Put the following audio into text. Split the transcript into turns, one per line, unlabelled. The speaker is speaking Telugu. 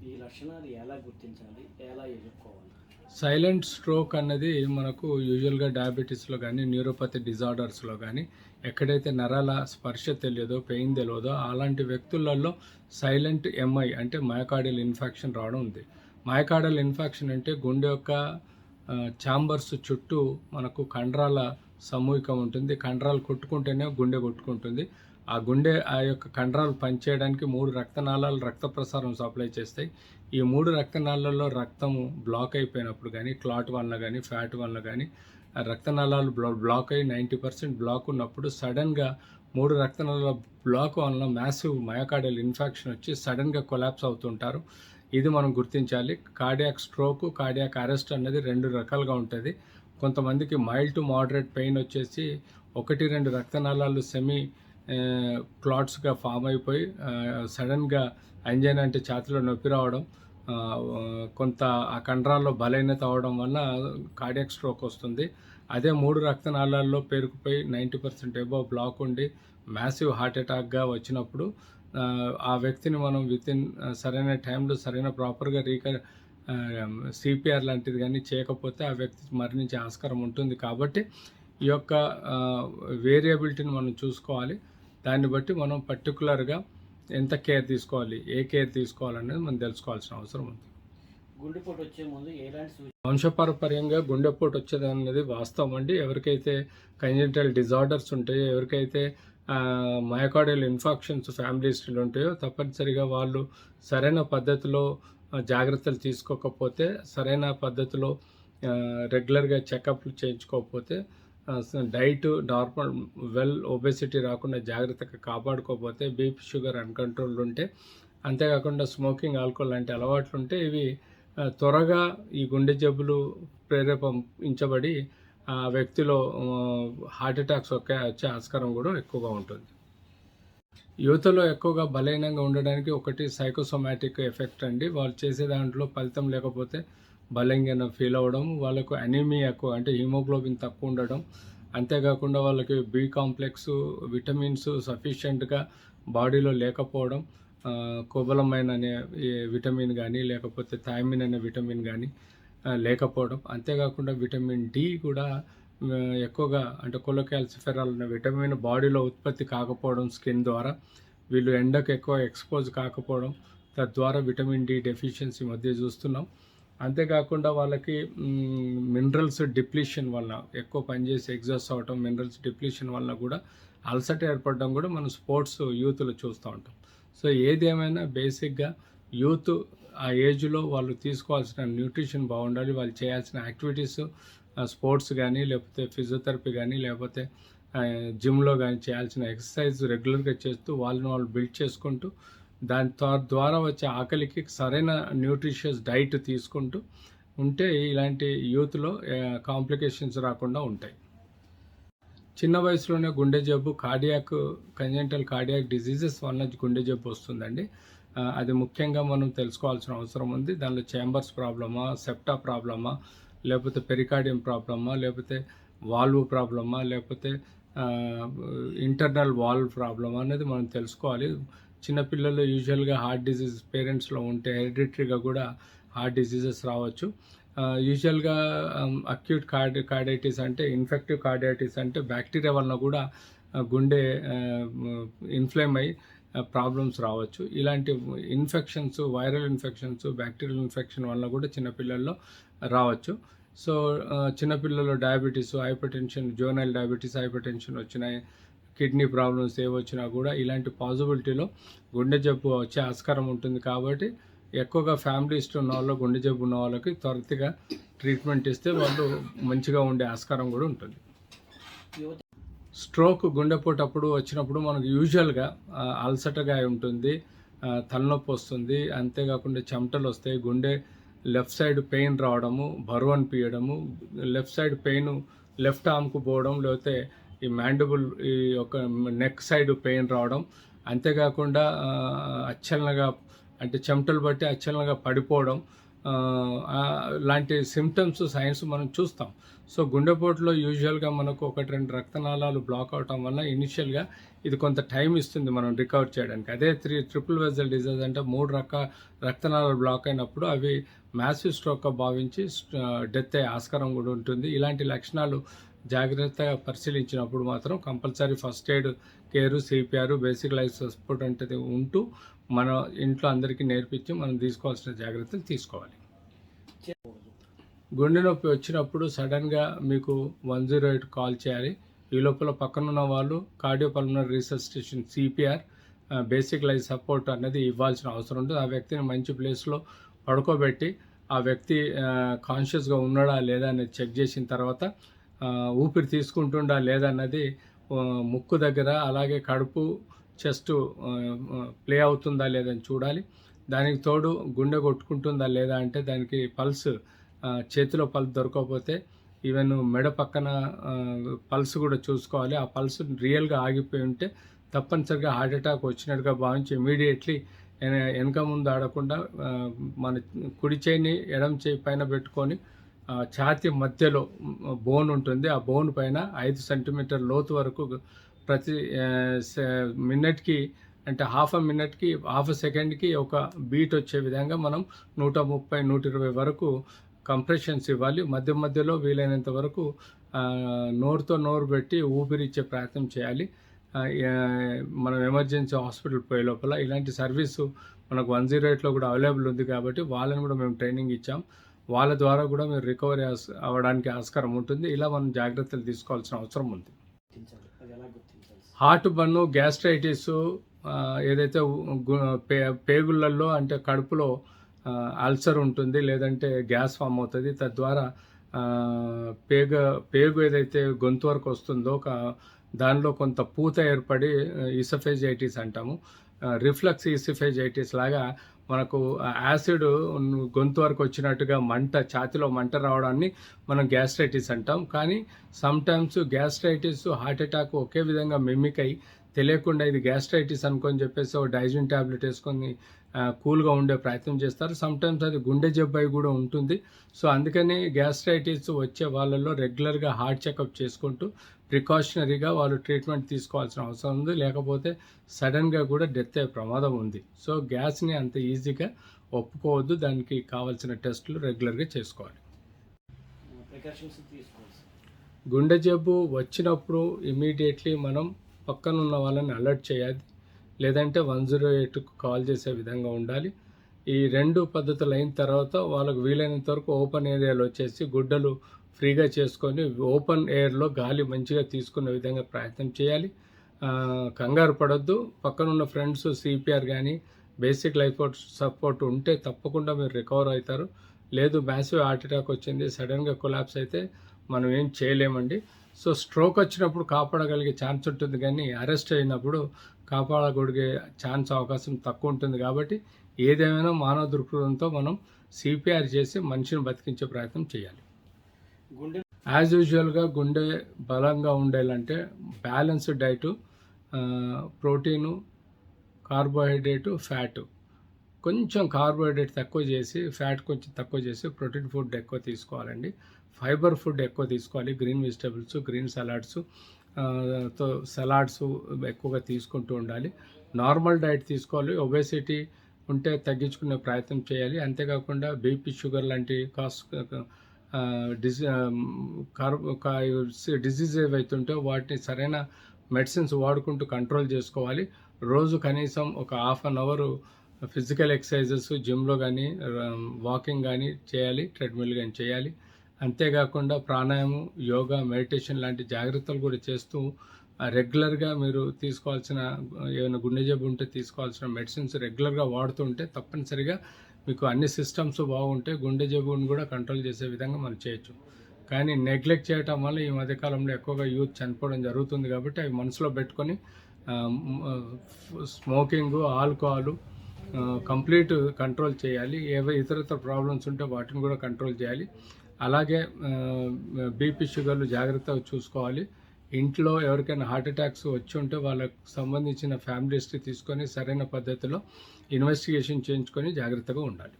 ఈ లక్షణాలు ఎలా గుర్తించాలి? ఎలా ఎదుర్కోవాలి?
సైలెంట్ స్ట్రోక్ అన్నది మనకు యూజువల్గా డయాబెటీస్లో కానీ న్యూరోపతి డిజార్డర్స్లో కానీ ఎక్కడైతే నరాల స్పర్శ తెలియదో పెయిన్ తెలియదో అలాంటి వ్యక్తులలో సైలెంట్ ఎంఐ అంటే మయోకార్డియల్ ఇన్ఫెక్షన్ రావడం ఉంది. మయోకార్డియల్ ఇన్ఫెక్షన్ అంటే గుండె యొక్క ఛాంబర్స్ చుట్టూ మనకు కండరాల సమూహికం ఉంటుంది. కండరాలు కొట్టుకుంటేనే గుండె కొట్టుకుంటుంది. ఆ యొక్క కండరాలు పనిచేయడానికి 3 రక్తనాళాలు రక్త ప్రసారం సప్లై చేస్తాయి. ఈ 3 రక్తనాళాల్లో రక్తము బ్లాక్ అయిపోయినప్పుడు కానీ క్లాట్ వల్ల కానీ ఫ్యాట్ వల్ల కానీ రక్తనాళాలు బ్లాక్ అయ్యి 90% బ్లాక్ ఉన్నప్పుడు సడన్గా 3 రక్తనాళాల బ్లాక్ వల్ల మ్యాసివ్ మయోకార్డియల్ ఇన్ఫెక్షన్ వచ్చి సడన్గా కొలాప్స్ అవుతుంటారు. ఇది మనం గుర్తించాలి. కార్డియాక్ స్ట్రోక్, కార్డియాక్ అరెస్ట్ అనేది 2 రకాలుగా ఉంటుంది. కొంతమందికి మైల్డ్ టు మోడరేట్ పెయిన్ వచ్చేసి 1-2 రక్తనాళాలు సెమీ క్లాట్స్గా ఫామ్ అయిపోయి సడన్గా అంజైనా అంటే ఛాతీలో నొప్పి రావడం, కొంత ఆ కండరాల్లో బలహీనత అవడం వల్ల కార్డియాక్ స్ట్రోక్ వస్తుంది. అదే 3 రక్తనాళాల్లో పేరుకుపోయి 90% ఎబోవ్ బ్లాక్ ఉండి మ్యాసివ్ హార్ట్ అటాక్గా వచ్చినప్పుడు ఆ వ్యక్తిని మనం వితిన్ సరైన టైంలో సరైన ప్రాపర్గా సిపిఆర్ లాంటిది కానీ చేయకపోతే ఆ వ్యక్తి మరణించే ఆస్కారం ఉంటుంది. కాబట్టి ఈ యొక్క వేరియబిలిటీని మనం చూసుకోవాలి. దాన్ని బట్టి మనం పర్టికులర్గా ఎంత కేర్ తీసుకోవాలి, ఏ కేర్ తీసుకోవాలనేది మనం తెలుసుకోవాల్సిన అవసరం ఉంది.
గుండెపోటు వచ్చే ముందు ఎలాంటి
వంశపారపర్యంగా గుండెపోటు వచ్చేది అనేది వాస్తవం అండి. ఎవరికైతే కంజెంటల్ డిజార్డర్స్ ఉంటాయో, ఎవరికైతే మయోకార్డియల్ ఇన్ఫెక్షన్స్ ఫ్యామిలీ హిస్టరీలు ఉంటాయో తప్పనిసరిగా వాళ్ళు సరైన పద్ధతిలో జాగ్రత్తలు తీసుకోకపోతే, సరైన పద్ధతిలో రెగ్యులర్గా చెకప్లు చేయించుకోకపోతే, డైట్ నార్మల్ ఒబెసిటీ రాకుండా జాగ్రత్తగా కాపాడుకోకపోతే, బీపీ షుగర్ అన్కంట్రోల్డ్ ఉంటే, అంతేకాకుండా స్మోకింగ్ ఆల్కహాల్ లాంటి అలవాట్లు ఉంటే ఇవి త్వరగా ఈ గుండె జబ్బులు ప్రేరేపించబడి ఆ వ్యక్తిలో హార్ట్ అటాక్స్ వచ్చే ఆస్కారం కూడా ఎక్కువగా ఉంటుంది. యువతలో ఎక్కువగా బలహీనంగా ఉండడానికి ఒకటి సైకోసోమాటిక్ ఎఫెక్ట్ అండి. వాళ్ళు చేసే దాంట్లో ఫలితం లేకపోతే బలంగా ఫీల్ అవ్వడం, వాళ్ళకు అనీమియా ఎక్కువ అంటే హిమోగ్లోబిన్ తక్కువ ఉండడం, అంతేకాకుండా వాళ్ళకి బి కాంప్లెక్స్ విటమిన్స్ సఫిషియెంట్గా బాడీలో లేకపోవడం, కోబలమైన అనే విటమిన్ కానీ లేకపోతే థైమిన్ అనే విటమిన్ కానీ లేకపోవడం, అంతేకాకుండా విటమిన్ డి కూడా ఎక్కువగా అంటే కొలోకాల్సిఫెరాల్ అనే విటమిన్ బాడీలో ఉత్పత్తి కాకపోవడం స్కిన్ ద్వారా, వీళ్ళు ఎండకు ఎక్కువ ఎక్స్పోజ్ కాకపోవడం, తద్వారా విటమిన్ డి డెఫిషియన్సీ మధ్య చూస్తున్నాం. అంతేకాకుండా వాళ్ళకి మినరల్స్ డిప్లీషన్ వల్ల ఎక్కువ పనిచేసి ఎగ్జాస్ట్ అవ్వటం, మినరల్స్ డిప్లీషన్ వల్ల కూడా అల్సర్ ఏర్పడడం కూడా మనం స్పోర్ట్స్ యూత్లో చూస్తూ ఉంటాం. సో ఏదేమైనా బేసిక్గా యూత్ ఆ ఏజ్లో వాళ్ళు తీసుకోవాల్సిన న్యూట్రిషన్ బాగుండాలి. వాళ్ళు చేయాల్సిన యాక్టివిటీస్ స్పోర్ట్స్ కానీ లేకపోతే ఫిజియోథెరపీ కానీ లేకపోతే జిమ్లో కానీ చేయాల్సిన ఎక్సర్సైజ్ రెగ్యులర్గా చేస్తూ వాళ్ళని వాళ్ళు బిల్డ్ చేసుకుంటూ దాని ద్వారా వచ్చే ఆకలికి సరైన న్యూట్రిషియస్ డైట్ తీసుకుంటూ ఉంటే ఇలాంటి యూత్లో కాంప్లికేషన్స్ రాకుండా ఉంటాయి. చిన్న వయసులోనే గుండె జబ్బు కంజెంటల్ కార్డియాక్ డిజీజెస్ వల్ల గుండె జబ్బు వస్తుందండి. అది ముఖ్యంగా మనం తెలుసుకోవాల్సిన అవసరం ఉంది. దానిలో చేంబర్స్ ప్రాబ్లమా, సెప్టా ప్రాబ్లమా, లేకపోతే పెరికార్డియం ప్రాబ్లమా, లేకపోతే వాల్వ్ ప్రాబ్లమా, లేకపోతే ఇంటర్నల్ వాల్వ్ ప్రాబ్లమా అనేది మనం తెలుసుకోవాలి. చిన్నపిల్లలు యూజువల్గా హార్ట్ డిజీజ్ పేరెంట్స్లో ఉంటే హెరిడిటరీగా కూడా హార్ట్ డిజీజెస్ రావచ్చు. యూజువల్గా అక్యూట్ కార్డైటిస్ అంటే ఇన్ఫెక్టివ్ కార్డైటిస్ అంటే బ్యాక్టీరియా వలన కూడా గుండె ఇన్ఫ్లేమ్ అయ్యి ప్రాబ్లమ్స్ రావచ్చు. ఇలాంటి infections, viral infections, bacterial infection వల్ల కూడా చిన్నపిల్లల్లో రావచ్చు. సో చిన్నపిల్లల్లో diabetes, hyper tension, zonal diabetes, hyper tension వచ్చినాయి, కిడ్నీ ప్రాబ్లమ్స్ ఏవొచ్చినా కూడా ఇలాంటి పాసిబిలిటీలో గుండె జబ్బు వచ్చే ఆస్కారం ఉంటుంది. కాబట్టి ఎక్కువగా ఫ్యామిలీ హిస్టరీ ఉన్న వాళ్ళు, గుండె జబ్బు ఉన్న వాళ్ళకి త్వరగా ట్రీట్మెంట్ ఇస్తే వాళ్ళు మంచిగా ఉండే ఆస్కారం కూడా ఉంటుంది. స్ట్రోక్ గుండెపోటు అప్పుడు వచ్చినప్పుడు మనకు యూజువల్గా అలసటగా ఉంటుంది, తలనొప్పి వస్తుంది, అంతేకాకుండా చెమటలు వస్తాయి, గుండె లెఫ్ట్ సైడ్ పెయిన్ రావడము, బరువు అనిపించడము, లెఫ్ట్ సైడ్ పెయిన్ లెఫ్ట్ ఆర్మ్కు పోవడం, లేకపోతే ఈ మ్యాండిబుల్ ఈ యొక్క నెక్ సైడ్ పెయిన్ రావడం, అంతేకాకుండా అచ్చలనగా అంటే చెమటలు బట్టి అచ్చలనగా పడిపోవడం, లాంటి సిమ్టమ్స్ సైన్స్ మనం చూస్తాం. సో గుండెపోటులో యూజువల్గా మనకు 1-2 రక్తనాళాలు బ్లాక్ అవటం వల్ల ఇనిషియల్గా ఇది కొంత టైం ఇస్తుంది మనం రికవర్ చేయడానికి. అదే ట్రిపుల్ వెజల్ డిజీజ్ అంటే 3 రక్తనాళాలు బ్లాక్ అయినప్పుడు అవి మ్యాసివ్ స్ట్రోక్గా భావించి డెత్ అయ్యే ఆస్కారం కూడా ఉంటుంది. ఇలాంటి లక్షణాలు జాగ్రత్తగా పరిశీలించినప్పుడు మాత్రం compulsory first aid care, CPR, basic life support అంటే ఉంటూ మన ఇంట్లో అందరికీ నేర్పించి మనం తీసుకోవాల్సిన జాగ్రత్తలు తీసుకోవాలి. గుండె నొప్పి వచ్చినప్పుడు సడన్గా మీకు 108 కాల్ చేయాలి. ఈ లోపల పక్కనున్న వాళ్ళు cardiopulmonary resuscitation CPR, basic life support అనేది ఇవ్వాల్సిన అవసరం ఉంటుంది. ఆ వ్యక్తిని మంచి ప్లేస్లో పడుకోబెట్టి ఆ వ్యక్తి కాన్షియస్గా ఉన్నాడా లేదా అనేది చెక్ చేసిన తర్వాత ఊపిరి తీసుకుంటుండా లేదా అన్నది ముక్కు దగ్గర, అలాగే కడుపు, చెస్ట్ ప్లే అవుతుందా లేదని చూడాలి. దానికి తోడు గుండె కొట్టుకుంటుందా లేదా అంటే దానికి పల్స్, చేతిలో పల్స్ దొరకకపోతే ఈవెన్ మెడ పక్కన పల్స్ కూడా చూసుకోవాలి. ఆ పల్స్ రియల్గా ఆగిపోయి ఉంటే తప్పనిసరిగా హార్ట్ అటాక్ వచ్చినట్టుగా భావించి ఇమీడియట్లీ వెనక ముందు ఆడకుండా మన కుడి చేయిని ఎడమ చేయి పైన పెట్టుకొని ఛాతీ మధ్యలో బోన్ ఉంటుంది. ఆ బోన్ పైన 5 సెంటీమీటర్ లోతు వరకు ప్రతి మినిట్కి అంటే హాఫ్ ఎ సెకండ్కి ఒక బీట్ వచ్చే విధంగా మనం 130-120 వరకు కంప్రెషన్స్ ఇవ్వాలి. మధ్యలో వీలైనంత వరకు నోరుతో నోరు పెట్టి ఊపిరిచ్చే ప్రయత్నం చేయాలి. మనం ఎమర్జెన్సీ హాస్పిటల్ పోయే లోపల ఇలాంటి సర్వీసు మనకు 108లో కూడా అవైలబుల్ ఉంది కాబట్టి వాళ్ళని కూడా మేము ట్రైనింగ్ ఇచ్చాం. వాళ్ళ ద్వారా కూడా మీరు రికవరీ అవ్వడానికి ఆస్కారం ఉంటుంది. ఇలా మనం జాగ్రత్తలు తీసుకోవాల్సిన అవసరం ఉంది. హార్ట్ బర్న్, గ్యాస్ట్రైటిస్, ఏదైతే పేగులలో అంటే కడుపులో అల్సర్ ఉంటుంది, లేదంటే గ్యాస్ ఫామ్ అవుతుంది. తద్వారా పేగు ఏదైతే గొంతు వరకు వస్తుందో దానిలో కొంత పూత ఏర్పడి ఈసోఫేజిటిస్ అంటాము. రిఫ్లక్స్ ఈసోఫేజిటిస్ లాగా మనకు యాసిడ్ గొంతు వరకు వచ్చినట్టుగా ఛాతిలో మంట రావడాన్ని మనం గ్యాస్ట్రైటిస్ అంటాం. కానీ సమ్టైమ్స్ గ్యాస్ట్రైటిస్, హార్ట్ అటాక్ ఒకే విధంగా మిమిక్ అయ్యి తెలియకుండా ఇది గ్యాస్ట్రైటిస్ అనుకొని చెప్పేసి ఒక డైజిన్ ట్యాబ్లెట్ వేసుకొని కూల్గా ఉండే ప్రయత్నం చేస్తారు. సమ్టైమ్స్ అది గుండె జబ్బు అయి కూడా ఉంటుంది. సో అందుకని గ్యాస్ట్రైటిస్ వచ్చే వాళ్ళలో రెగ్యులర్గా హార్ట్ చెకప్ చేసుకుంటూ ప్రికాషనరీగా వాళ్ళు ట్రీట్మెంట్ తీసుకోవాల్సిన అవసరం ఉంది. లేకపోతే సడన్గా కూడా డెత్ అయ్యే ప్రమాదం ఉంది. సో గ్యాస్ని అంత ఈజీగా ఒప్పుకోవద్దు. దానికి కావాల్సిన టెస్టులు రెగ్యులర్గా చేసుకోవాలి. గుండె జబ్బు వచ్చినప్పుడు ఇమీడియట్లీ మనం పక్కనున్న వాళ్ళని అలర్ట్ చేయాలి, లేదంటే 108కు కాల్ చేసే విధంగా ఉండాలి. ఈ 2 పద్ధతులు అయిన తర్వాత వాళ్ళకు వీలైనంత వరకు ఓపెన్ ఏరియాలో వచ్చేసి గుడ్డలు ఫ్రీగా చేసుకొని ఓపెన్ ఎయిర్లో గాలి మంచిగా తీసుకునే విధంగా ప్రయత్నం చేయాలి. కంగారు పడొద్దు. పక్కనున్న ఫ్రెండ్స్ సిపిఆర్ కానీ బేసిక్ లైఫ్ సపోర్ట్ ఉంటే తప్పకుండా మీరు రికవర్ అవుతారు. లేదు మ్యాసివ్ హార్ట్ అటాక్ వచ్చింది, సడన్గా కొలాప్స్ అయితే మనం ఏం చేయలేమండి. సో స్ట్రోక్ వచ్చినప్పుడు కాపాడగలిగే ఛాన్స్ ఉంటుంది, కానీ అరెస్ట్ అయినప్పుడు కాపాడగలిగే అవకాశం తక్కువ ఉంటుంది. కాబట్టి ఏదేమైనా మానవ దృక్పథంతో మనం సిపిఆర్ చేసి మనిషిని బతికించే ప్రయత్నం చేయాలి. యాజ్ యూజువల్గా గుండె బలంగా ఉండేలంటే balanced diet, protein, carbohydrate, fat, కొంచెం కార్బోహైడ్రేట్ తక్కువ చేసి ఫ్యాట్ కొంచెం తక్కువ చేసి ప్రోటీన్ ఫుడ్ ఎక్కువ తీసుకోవాలండి. ఫైబర్ ఫుడ్ ఎక్కువ తీసుకోవాలి. గ్రీన్ వెజిటబుల్స్, గ్రీన్ సలాడ్స్ ఎక్కువగా తీసుకుంటూ ఉండాలి. నార్మల్ డైట్ తీసుకోవాలి. ఒబేసిటీ ఉంటే తగ్గించుకునే ప్రయత్నం చేయాలి. అంతేకాకుండా బీపీ, షుగర్ లాంటి డిసీజ్ ఏవైతుంటే వాటిని సరైన మెడిసిన్స్ వాడుకుంటూ కంట్రోల్ చేసుకోవాలి. రోజు కనీసం ఒక half an hour physical exercises జిమ్లో కానీ వాకింగ్ కానీ చేయాలి, ట్రెడ్మిల్ కానీ చేయాలి. అంతేకాకుండా ప్రాణాయామం, యోగా, మెడిటేషన్ లాంటి జాగ్రత్తలు కూడా చేస్తూ రెగ్యులర్గా మీరు తీసుకోవాల్సిన ఏమైనా గుండె జబ్బు ఉంటే తీసుకోవాల్సిన మెడిసిన్స్ రెగ్యులర్గా వాడుతుంటే తప్పనిసరిగా మీకు అన్ని సిస్టమ్స్ బాగుంటే గుండె జబ్బుని కూడా కంట్రోల్ చేసే విధంగా మనం చేయొచ్చు. కానీ నెగ్లెక్ట్ చేయటం వల్ల ఈ మధ్యకాలంలో ఎక్కువగా యూత్ చనిపోవడం జరుగుతుంది. కాబట్టి అవి మనసులో పెట్టుకొని స్మోకింగ్, ఆల్కహాల్ కంప్లీట్ కంట్రోల్ చేయాలి. ఇతర ప్రాబ్లమ్స్ ఉంటే వాటిని కూడా కంట్రోల్ చేయాలి. అలాగే బీపీ, షుగర్లు జాగ్రత్తగా చూసుకోవాలి. ఇంట్లో ఎవరికైనా హార్ట్ అటాక్స్ వచ్చి ఉంటే వాళ్ళకు సంబంధించిన ఫ్యామిలీ హిస్టరీ తీసుకొని సరైన పద్ధతిలో ఇన్వెస్టిగేషన్ చేయించుకొని జాగ్రత్తగా ఉండాలి.